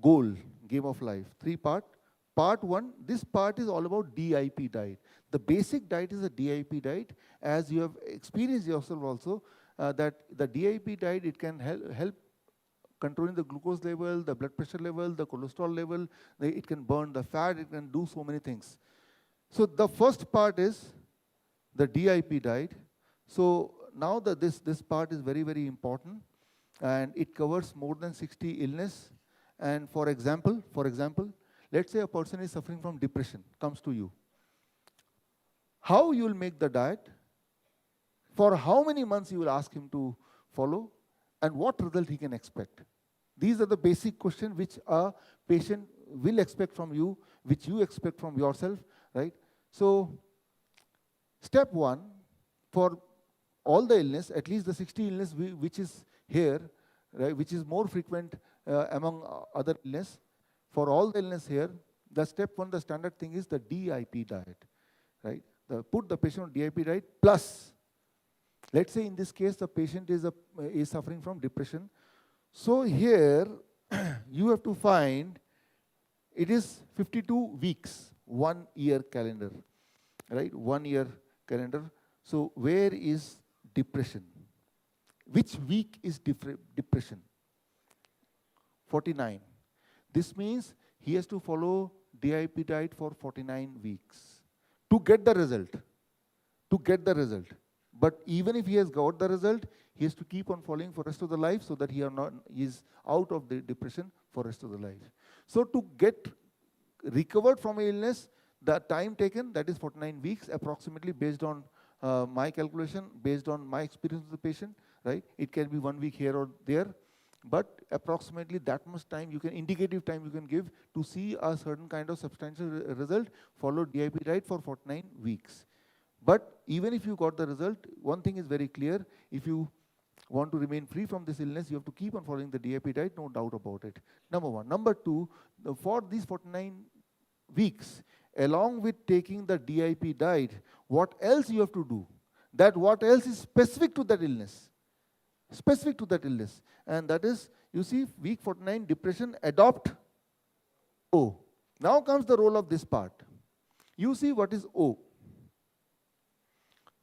goal, game of life, three-part. Part one, this part is all about DIP diet. The basic diet is a DIP diet. As you have experienced yourself also, that the DIP diet, it can help controlling the glucose level, the blood pressure level, the cholesterol level. It can burn the fat, it can do so many things. So the first part is the DIP diet. So now this part is very, very important, and it covers more than 60 illness. And for example, let's say a person is suffering from depression, comes to you. How you will make the diet, for how many months you will ask him to follow, and what result he can expect. These are the basic questions which a patient will expect from you, which you expect from yourself, right? So, step one, for all the illness, at least the 60 illness which is here, right, which is more frequent among other illness, for all the illness here, the step one, the standard thing is the DIP diet, right? Put the patient on DIP diet plus, let's say in this case, the patient is suffering from depression. So here, you have to find, it is 52 weeks, 1 year calendar, right? 1 year calendar. So where is depression? Which week is depression? 49. This means he has to follow DIP diet for 49 weeks to get the result. But even if he has got the result, he has to keep on following for rest of the life so that he is out of the depression for rest of the life. So to get recovered from illness, the time taken, that is 49 weeks approximately, based on my calculation, based on my experience with the patient, right? It can be 1 week here or there, but approximately that much time indicative time you can give to see a certain kind of substantial result. Follow DIP diet for 49 weeks. But even if you got the result, one thing is very clear: if you want to remain free from this illness, you have to keep on following the DIP diet, no doubt about it. Number one. Number two, for these 49 weeks, along with taking the DIP diet, what else you have to do? That what else is specific to that illness? Specific to that illness. And that is, you see, week 49, depression, adopt O. Now comes the role of this part. You see what is O.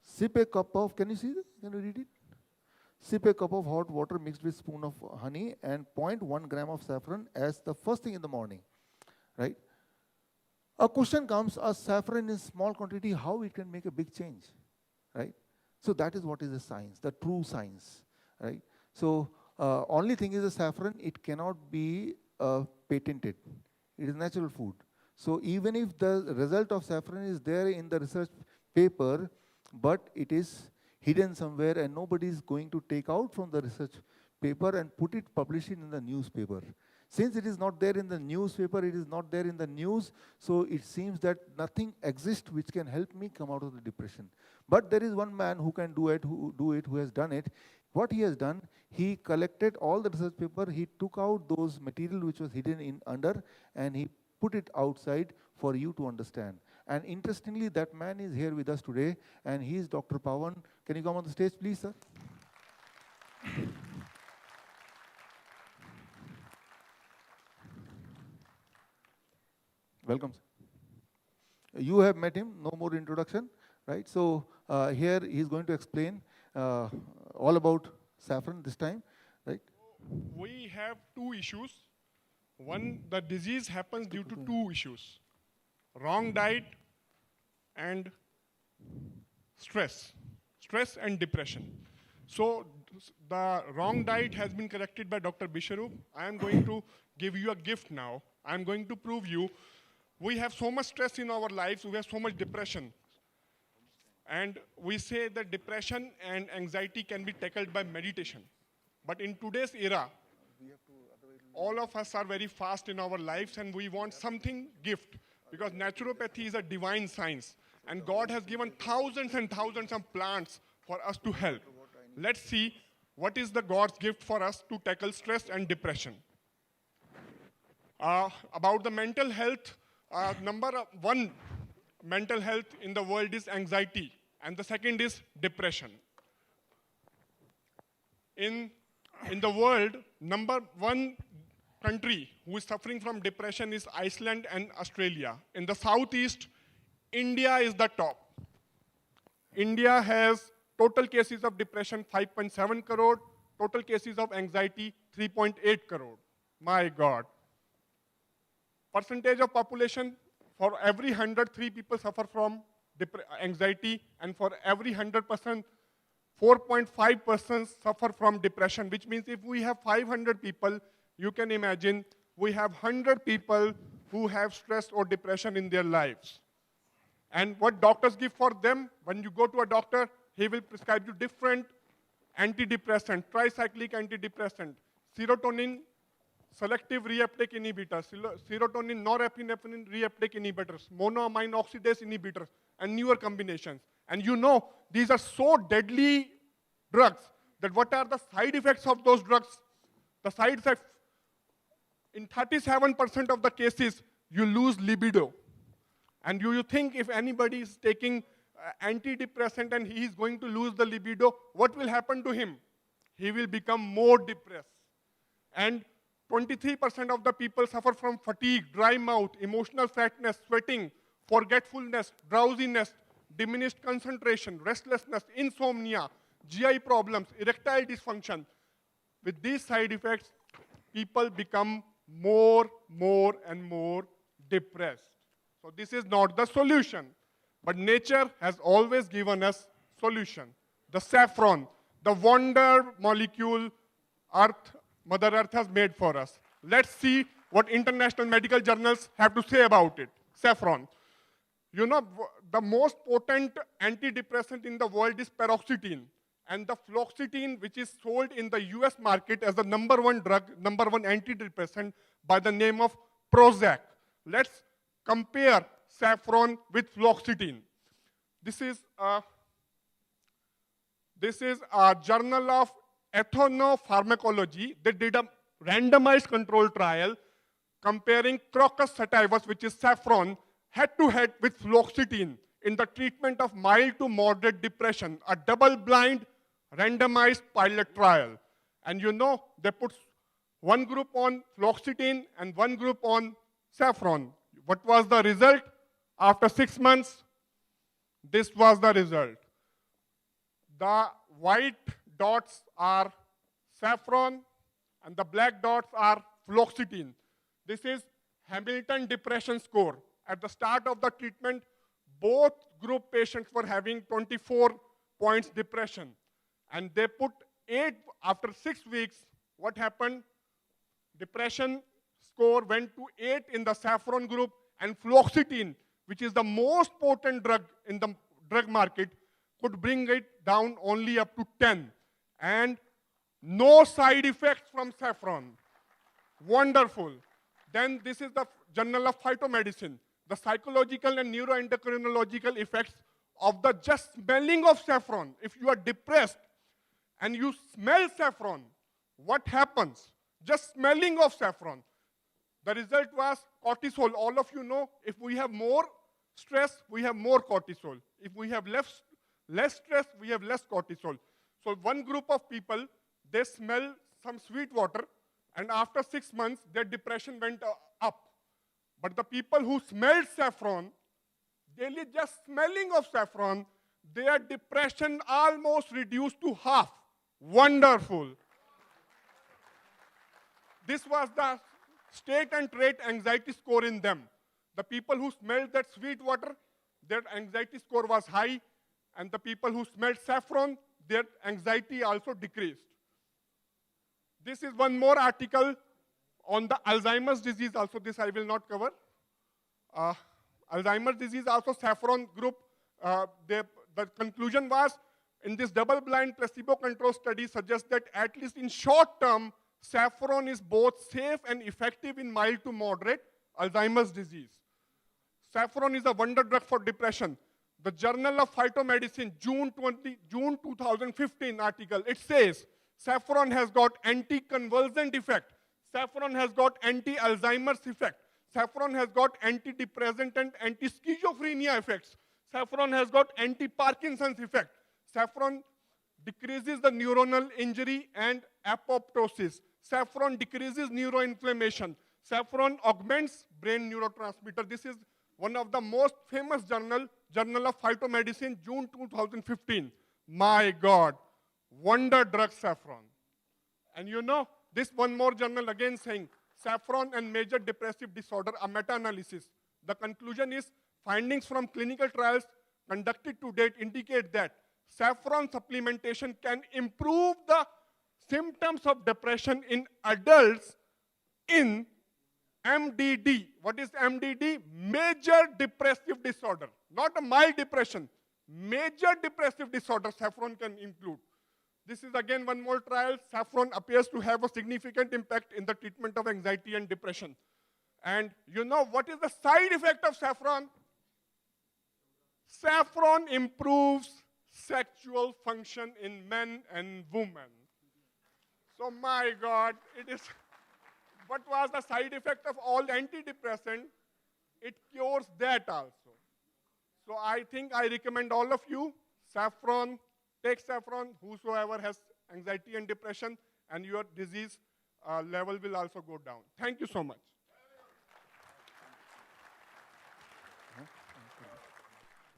Sip a cup of, can you see this? Can you read it? Sip a cup of hot water mixed with a spoon of honey and 0.1 gram of saffron as the first thing in the morning, right? A question comes, a saffron in small quantity, how it can make a big change, right? So that is what is the science, the true science, right? So only thing is the saffron, it cannot be patented. It is natural food. So even if the result of saffron is there in the research paper, but it is hidden somewhere and nobody is going to take out from the research paper and publish it in the newspaper. Since it is not there in the newspaper, it is not there in the news, so it seems that nothing exists which can help me come out of the depression. But there is one man who can do it, who has done it. What he has done, he collected all the research paper, he took out those material which was hidden under, and he put it outside for you to understand. And interestingly, that man is here with us today, and he is Dr. Pawan. Can you come on the stage, please, sir? Welcome, sir. You have met him, no more introduction, right? So here he is going to explain all about saffron this time, right? We have two issues. One, the disease happens due to two issues: wrong diet and stress and depression. So the wrong diet has been corrected by Dr. Bisharup. I am going to give you a gift now. I am going to prove you. We have so much stress in our lives, we have so much depression. And we say that depression and anxiety can be tackled by meditation. But in today's era, all of us are very fast in our lives and we want something gift, because naturopathy is a divine science and God has given thousands and thousands of plants for us to help. Let's see what is the God's gift for us to tackle stress and depression. About the mental health, number one mental health in the world is anxiety, and the second is depression. In the world, number one country who is suffering from depression is Iceland and Australia. In the southeast, India is the top. India has total cases of depression 5.7 crore, total cases of anxiety 3.8 crore. My God. Percentage of population, for every 103 people suffer from anxiety, and for every 100%, 4.5 persons suffer from depression, which means if we have 500 people, you can imagine we have 100 people who have stress or depression in their lives. And what doctors give for them, when you go to a doctor, he will prescribe you different antidepressant, tricyclic antidepressant, serotonin selective reuptake inhibitors, serotonin norepinephrine reuptake inhibitors, monoamine oxidase inhibitors, and newer combinations. And you know, these are so deadly drugs that what are the side effects of those drugs? The side effects, in 37% of the cases, you lose libido. And you think if anybody is taking antidepressant and he is going to lose the libido, what will happen to him? He will become more depressed. And 23% of the people suffer from fatigue, dry mouth, emotional fatness, sweating, forgetfulness, drowsiness, diminished concentration, restlessness, insomnia, GI problems, erectile dysfunction. With these side effects, people become more and more depressed. So this is not the solution. But nature has always given us solution. The saffron, the wonder molecule Mother Earth has made for us. Let's see what international medical journals have to say about it. Saffron. You know, the most potent antidepressant in the world is paroxetine. And the fluoxetine, which is sold in the US market as the number one drug, number one antidepressant by the name of Prozac. Let's compare saffron with fluoxetine. This is a journal of ethnopharmacology. They did a randomized control trial comparing Crocus sativus, which is saffron, head-to-head with fluoxetine in the treatment of mild to moderate depression, a double-blind randomized pilot trial. And you know, they put one group on fluoxetine and one group on saffron. What was the result? After 6 months, this was the result. The white dots are saffron and the black dots are fluoxetine. This is Hamilton Depression Score. At the start of the treatment, both group patients were having 24 points depression. And they put 8, after 6 weeks, what happened? Depression score went to 8 in the saffron group, and fluoxetine, which is the most potent drug in the drug market, could bring it down only up to 10. And no side effects from saffron. Wonderful. Then this is the Journal of Phytomedicine. The psychological and neuroendocrinological effects of the just smelling of saffron. If you are depressed and you smell saffron, what happens? Just smelling of saffron. The result was cortisol. All of you know, if we have more stress, we have more cortisol. If we have less stress, we have less cortisol. So one group of people, they smell some sweet water, and after 6 months, their depression went up. But the people who smelled saffron, daily just smelling of saffron, their depression almost reduced to half. Wonderful. This was the state and trait anxiety score in them. The people who smelled that sweet water, their anxiety score was high, and the people who smelled saffron, their anxiety also decreased. This is one more article on the Alzheimer's disease. Also, this I will not cover. Alzheimer's disease, also saffron group. The conclusion was, in this double-blind placebo-controlled study, suggests that at least in short term, saffron is both safe and effective in mild to moderate Alzheimer's disease. Saffron is a wonder drug for depression. The Journal of Phytomedicine, June 2015 article, it says, saffron has got anti-convulsant effect. Saffron has got anti-Alzheimer's effect. Saffron has got antidepressant and anti-schizophrenia effects. Saffron has got anti-Parkinson's effect. Saffron decreases the neuronal injury and apoptosis. Saffron decreases neuroinflammation. Saffron augments brain neurotransmitter. This is one of the most famous Journal of Phytomedicine, June 2015. My God, wonder drug saffron. And you know, this one more journal again saying, saffron and major depressive disorder, a meta-analysis. The conclusion is, findings from clinical trials conducted to date indicate that saffron supplementation can improve the symptoms of depression in adults in MDD. What is MDD? Major depressive disorder. Not a mild depression. Major depressive disorder saffron can include. This is again one more trial. Saffron appears to have a significant impact in the treatment of anxiety and depression. And you know what is the side effect of saffron? Saffron improves sexual function in men and women. So my God, it is, what was the side effect of all antidepressant? It cures that also. So I think I recommend all of you, saffron, take saffron, whosoever has anxiety and depression, and your disease level will also go down. Thank you so much.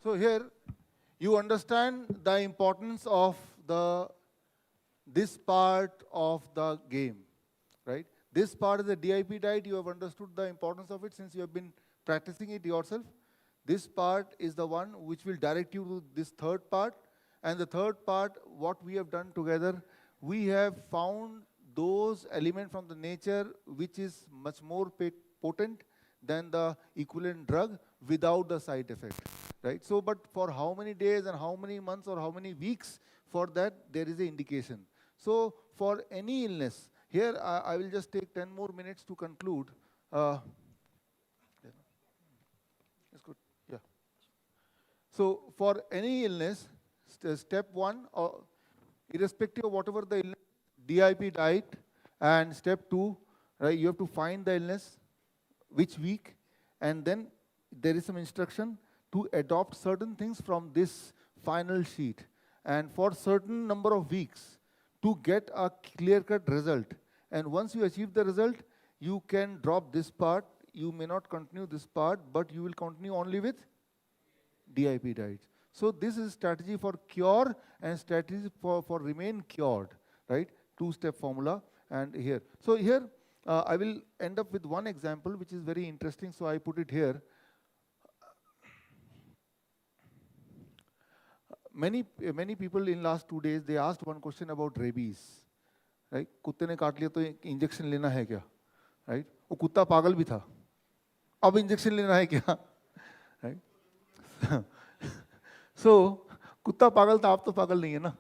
So here, you understand the importance of this part of the game, right? This part is the DIP diet. You have understood the importance of it since you have been practicing it yourself. This part is the one which will direct you to this third part. And the third part, what we have done together, we have found those elements from the nature which is much more potent than the equivalent drug without the side effect, right? So, but for how many days and how many months or how many weeks, for that there is an indication. So, for any illness, here I will just take 10 more minutes to conclude. That's good, yeah. So, for any illness, step one, irrespective of whatever the illness, DIP diet, and step two, right, you have to find the illness, which week, and then there is some instruction to adopt certain things from this final sheet. And for certain number of weeks to get a clear-cut result. And once you achieve the result, you can drop this part. You may not continue this part, but you will continue only with DIP diet. So this is strategy for cure and strategy for remain cured, right? Two-step formula. And here. So here, I will end up with one example which is very interesting, so I put it here. Many people in last 2 days, they asked one question about rabies, right? कुत्ते ने काट लिया तो injection लेना है क्या, right? वो कुत्ता पागल भी था, अब इंजेक्शन लेना है क्या, right? So कुत्ता पागल था, आप तो पागल नहीं है ना?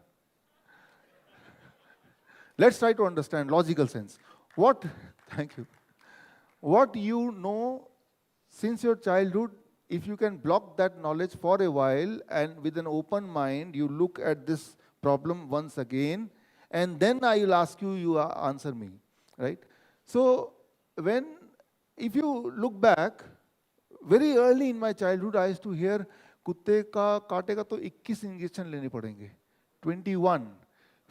Let's try to understand logical sense. What? Thank you. What you know since your childhood, if you can block that knowledge for a while and with an open mind, you look at this problem once again, and then I will ask you, you answer me, right? So if you look back, very early in my childhood, I used to hear, कुत्ते का काटेगा तो 21 injection लेने पड़ेंगे, 21.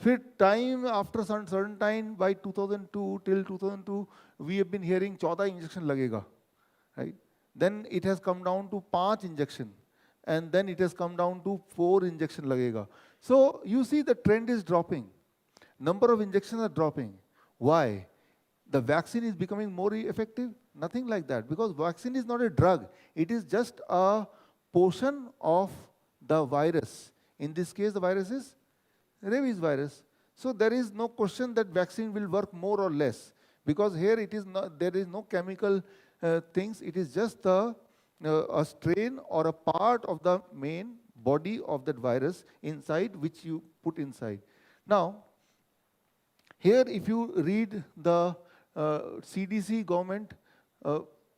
फिर time after certain time, by 2002 till 2002, we have been hearing 14 injection लगेगा, right? Then it has come down to 5 injection, and then it has come down to 4 injection लगेगा. So you see the trend is dropping. Number of injections are dropping. Why? The vaccine is becoming more effective? Nothing like that, because vaccine is not a drug. It is just a portion of the virus. In this case, the virus is rabies virus. So there is no question that vaccine will work more or less, because here it is not, there is no chemical things. It is just a strain or a part of the main body of that virus inside, which you put inside. Now, here if you read the CDC government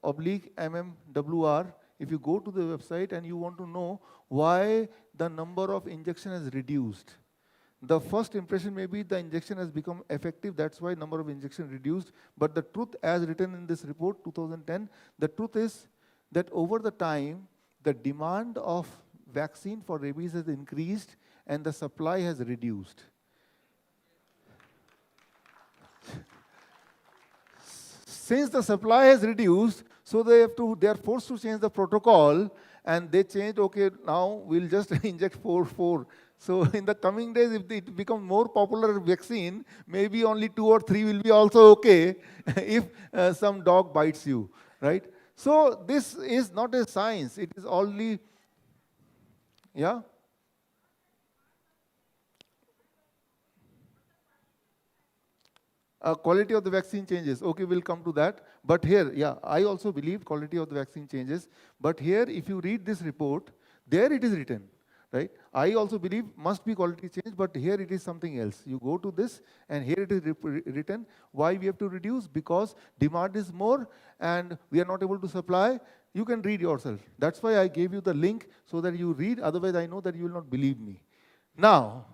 oblique MMWR, if you go to the website and you want to know why the number of injection has reduced, the first impression may be the injection has become effective, that's why number of injection reduced. But the truth, as written in this report, 2010, the truth is that over the time, the demand of vaccine for rabies has increased and the supply has reduced. since the supply has reduced, so they are forced to change the protocol, and they changed, okay, now we'll just inject 4. So in the coming days, if it becomes more popular vaccine, maybe only 2 or 3 will be also okay if some dog bites you, right? So this is not a science, it is only, yeah? Quality of the vaccine changes. Okay, we'll come to that. But here, yeah, I also believe quality of the vaccine changes. But here, if you read this report, there it is written, right? I also believe must be quality change, but here it is something else. You go to this, and here it is written why we have to reduce, because demand is more, and we are not able to supply. You can read yourself. That's why I gave you the link so that you read. Otherwise, I know that you will not believe me. Now,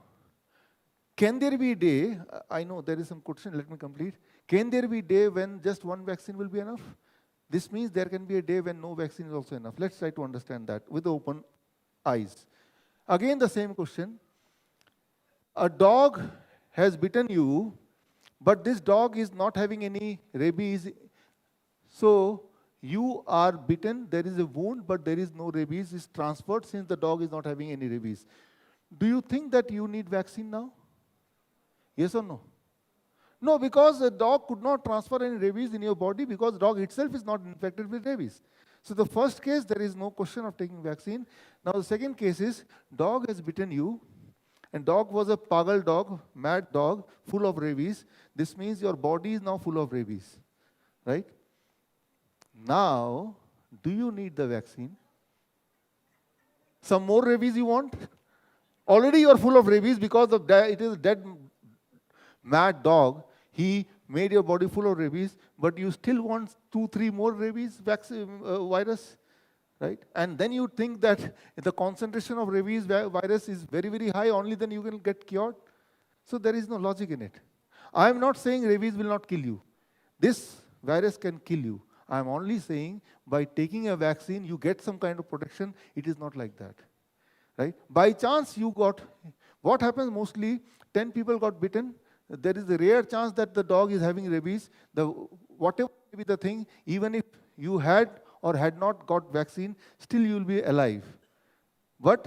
can there be a day, I know there is some question, let me complete. Can there be a day when just one vaccine will be enough? This means there can be a day when no vaccine is also enough. Let's try to understand that with open eyes. Again, the same question. A dog has bitten you, but this dog is not having any rabies. So you are bitten, there is a wound, but there is no rabies. It's transferred since the dog is not having any rabies. Do you think that you need vaccine now? Yes or no? No, because the dog could not transfer any rabies in your body because the dog itself is not infected with rabies. So the first case, there is no question of taking vaccine. Now the second case is, dog has bitten you, and dog was a pagal dog, mad dog, full of rabies. This means your body is now full of rabies, right? Now, do you need the vaccine? Some more rabies you want? Already you are full of rabies because of it is a dead mad dog. He made your body full of rabies, but you still want 2-3 more rabies vaccine, virus, right? And then you think that the concentration of rabies virus is very, very high, only then you can get cured. So there is no logic in it. I am not saying rabies will not kill you. This virus can kill you. I am only saying by taking a vaccine, you get some kind of protection. It is not like that, right? By chance you got, what happens mostly, 10 people got bitten. There is a rare chance that the dog is having rabies. Whatever may be the thing, even if you had or had not got vaccine, still you will be alive. But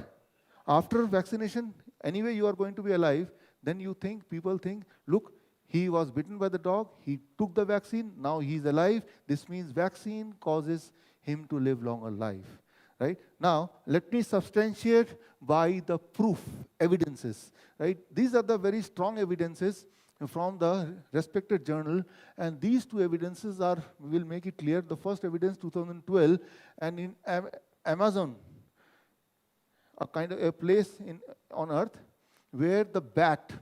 after vaccination, anyway you are going to be alive. Then you think, people think, look, he was bitten by the dog, he took the vaccine, now he is alive. This means vaccine causes him to live longer life, right? Now, let me substantiate by the proof, evidences, right? These are the very strong evidences from the respected journal, and these two evidences are, we will make it clear. The first evidence, 2012, and in Amazon, a kind of a place on earth where the bat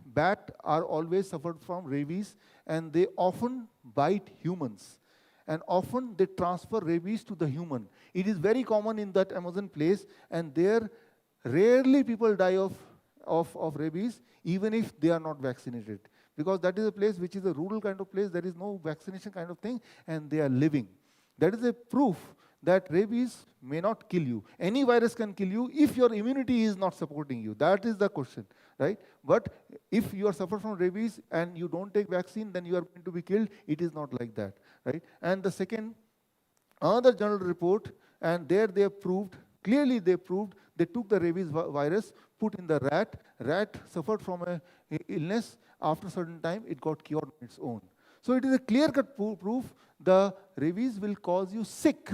are always suffered from rabies, and they often bite humans, and often they transfer rabies to the human. It is very common in that Amazon place, and there rarely people die of rabies, even if they are not vaccinated. Because that is a place which is a rural kind of place, there is no vaccination kind of thing, and they are living. That is a proof that rabies may not kill you. Any virus can kill you if your immunity is not supporting you. That is the question, right? But if you are suffering from rabies and you don't take vaccine, then you are going to be killed. It is not like that, right? And the second, another journal report, and there they have proved, clearly they proved, they took the rabies virus, put in the rat. Rat suffered from a illness. After a certain time, it got cured on its own. So it is a clear-cut proof the rabies will cause you sick,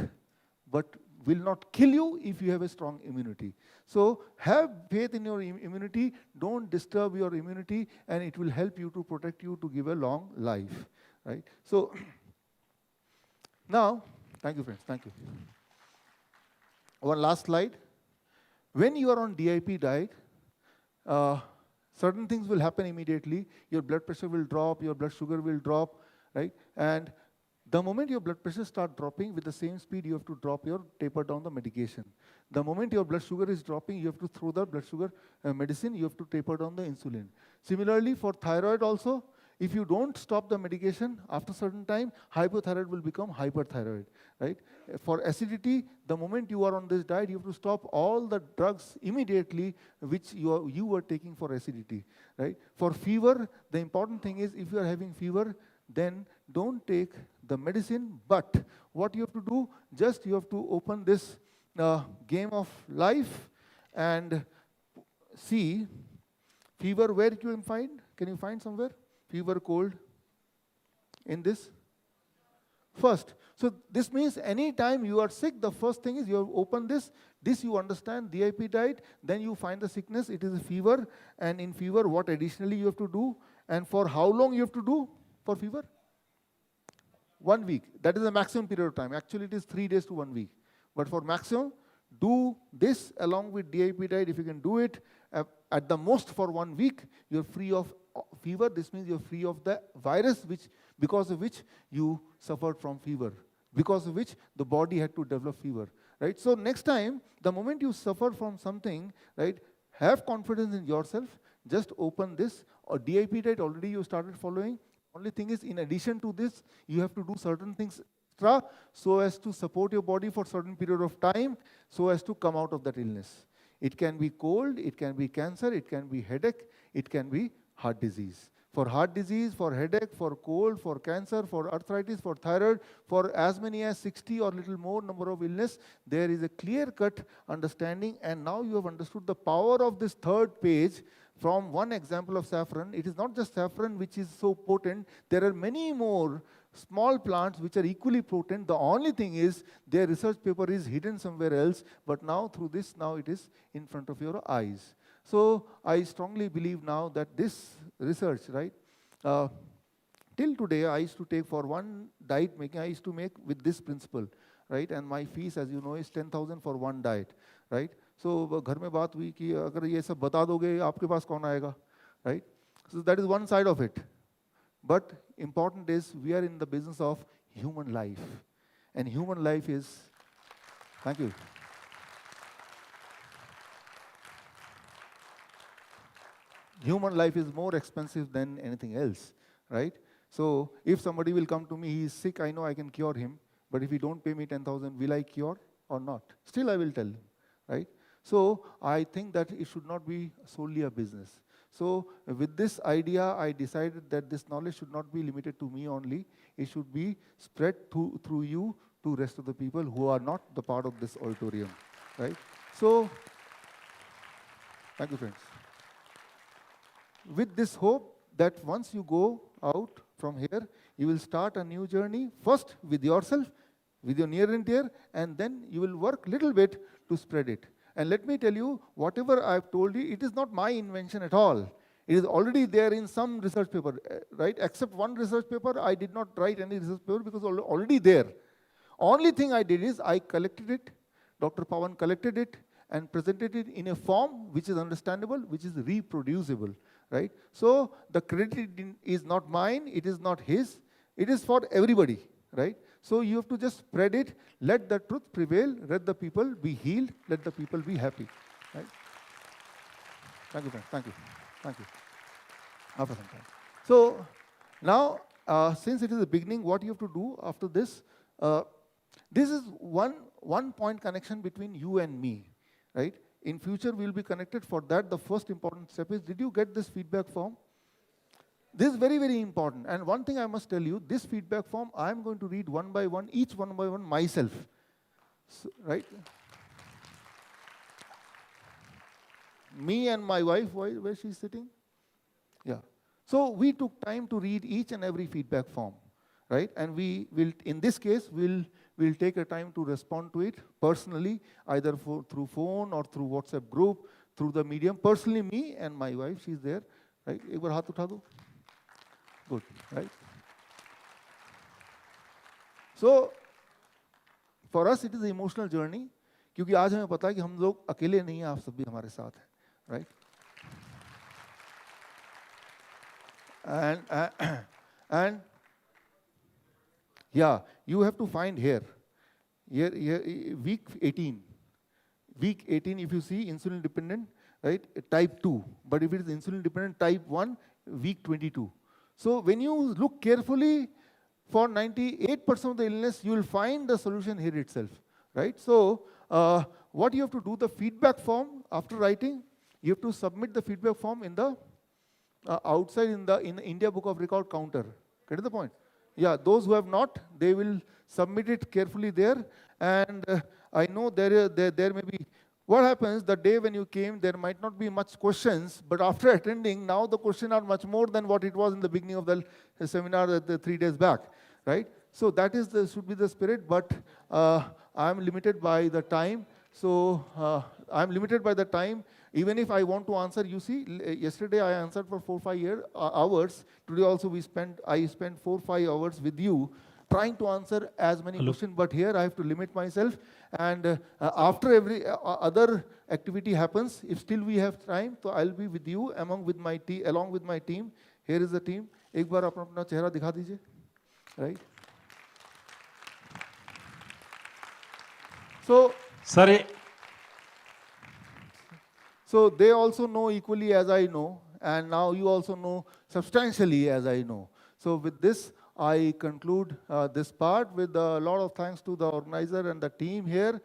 but will not kill you if you have a strong immunity. So have faith in your immunity, don't disturb your immunity, and it will help you to protect you to give a long life, right? So now, thank you friends, thank you. One last slide. When you are on DIP diet, certain things will happen immediately. Your blood pressure will drop, your blood sugar will drop, right? And the moment your blood pressure starts dropping, with the same speed, you have to taper down the medication. The moment your blood sugar is dropping, you have to throw the blood sugar medicine, you have to taper down the insulin. Similarly, for thyroid also, if you don't stop the medication, after a certain time, hypothyroid will become hyperthyroid, right? For acidity, the moment you are on this diet, you have to stop all the drugs immediately which you were taking for acidity, right? For fever, the important thing is if you are having fever, then don't take the medicine. But what you have to do, just you have to open this game of life and see fever. Where you can find? Can you find somewhere? Fever, cold in this? First. So this means any time you are sick, the first thing is you have opened this. This you understand, DIP diet. Then you find the sickness, it is a fever. And in fever, what additionally you have to do? And for how long you have to do for fever? 1 week. That is the maximum period of time. Actually, it is 3 days to 1 week. But for maximum, do this along with DIP diet. If you can do it at the most for 1 week, you're free of fever. This means you're free of the virus because of which you suffered from fever, because of which the body had to develop fever, right? So next time, the moment you suffer from something, right, have confidence in yourself, just open this, or DIP diet already you started following. Only thing is, in addition to this, you have to do certain things extra so as to support your body for certain period of time, so as to come out of that illness. It can be cold, it can be cancer, it can be headache, it can be heart disease. For heart disease, for headache, for cold, for cancer, for arthritis, for thyroid, for as many as 60 or little more number of illness, there is a clear-cut understanding. And now you have understood the power of this third page from one example of saffron. It is not just saffron which is so potent. There are many more small plants which are equally potent. The only thing is their research paper is hidden somewhere else. But now through this, now it is in front of your eyes. So I strongly believe now that this research, right, till today I used to take for one diet making, I used to make with this principle, right, and my fees, as you know, is 10,000 for one diet, right. So घर में बात हुई कि अगर ये सब बता दोगे आपके पास कौन आएगा, right. So that is one side of it. But important is we are in the business of human life, and human life is, thank you. Human life is more expensive than anything else, right? So if somebody will come to me, he is sick, I know I can cure him, but if he don't pay me 10,000, will I cure or not? Still I will tell him, right? So I think that it should not be solely a business. So with this idea, I decided that this knowledge should not be limited to me only. It should be spread through you to rest of the people who are not the part of this auditorium, right? So, thank you, friends. With this hope that once you go out from here, you will start a new journey, first with yourself, with your near and dear, and then you will work little bit to spread it. And let me tell you, whatever I've told you, it is not my invention at all. It is already there in some research paper, right? Except one research paper, I did not write any research paper because already there. Only thing I did is I collected it, Dr. Pawan collected it, and presented it in a form which is understandable, which is reproducible, right? So the credit is not mine, it is not his, it is for everybody, right? So you have to just spread it, let the truth prevail, let the people be healed, let the people be happy, right? Thank you, friends. Thank you. Thank you. After some time. So now, since it is the beginning, what you have to do after this, this is one point connection between you and me. Right? In future, we will be connected. For that, the first important step is, did you get this feedback form? This is very, very important. And one thing I must tell you, this feedback form, I am going to read one by one, each one by one myself. So, right? Me and my wife, where she's sitting? Yeah. So we took time to read each and every feedback form. Right? And we will, in this case, we'll take a time to respond to it personally, either through phone or through WhatsApp group, through the medium. Personally, me and my wife, she's there. Right? Ek baar haath utha do. Good. Right? So, for us, it is an emotional journey. क्योंकि आज हमें पता है कि हम लोग अकेले नहीं हैं, आप सब भी हमारे साथ हैं. Right? And yeah, you have to find here, week 18. Week 18, if you see insulin dependent, right, type 2. But if it is insulin dependent type 1, week 22. So when you look carefully, for 98% of the illness, you will find the solution here itself, right? So what you have to do, the feedback form, after writing, you have to submit the feedback form in the outside in the India Book of Record counter. Get the point? Yeah, those who have not, they will submit it carefully there. And I know there may be, what happens the day when you came, there might not be much questions, but after attending, now the questions are much more than what it was in the beginning of the seminar the 3 days back, right? So that is should be the spirit, but I'm limited by the time. So I'm limited by the time. Even if I want to answer, you see, yesterday I answered for 4-5 hours. Today also I spent 4-5 hours with you trying to answer as many questions. But here I have to limit myself. And after every other activity happens, if still we have time, so I'll be with you along with my team. Here is the team. एक बार अपना चेहरा दिखा दीजिए, right? So, Sorry. so they also know equally as I know, and now you also know substantially as I know. So with this, I conclude this part with a lot of thanks to the organizer and the team here.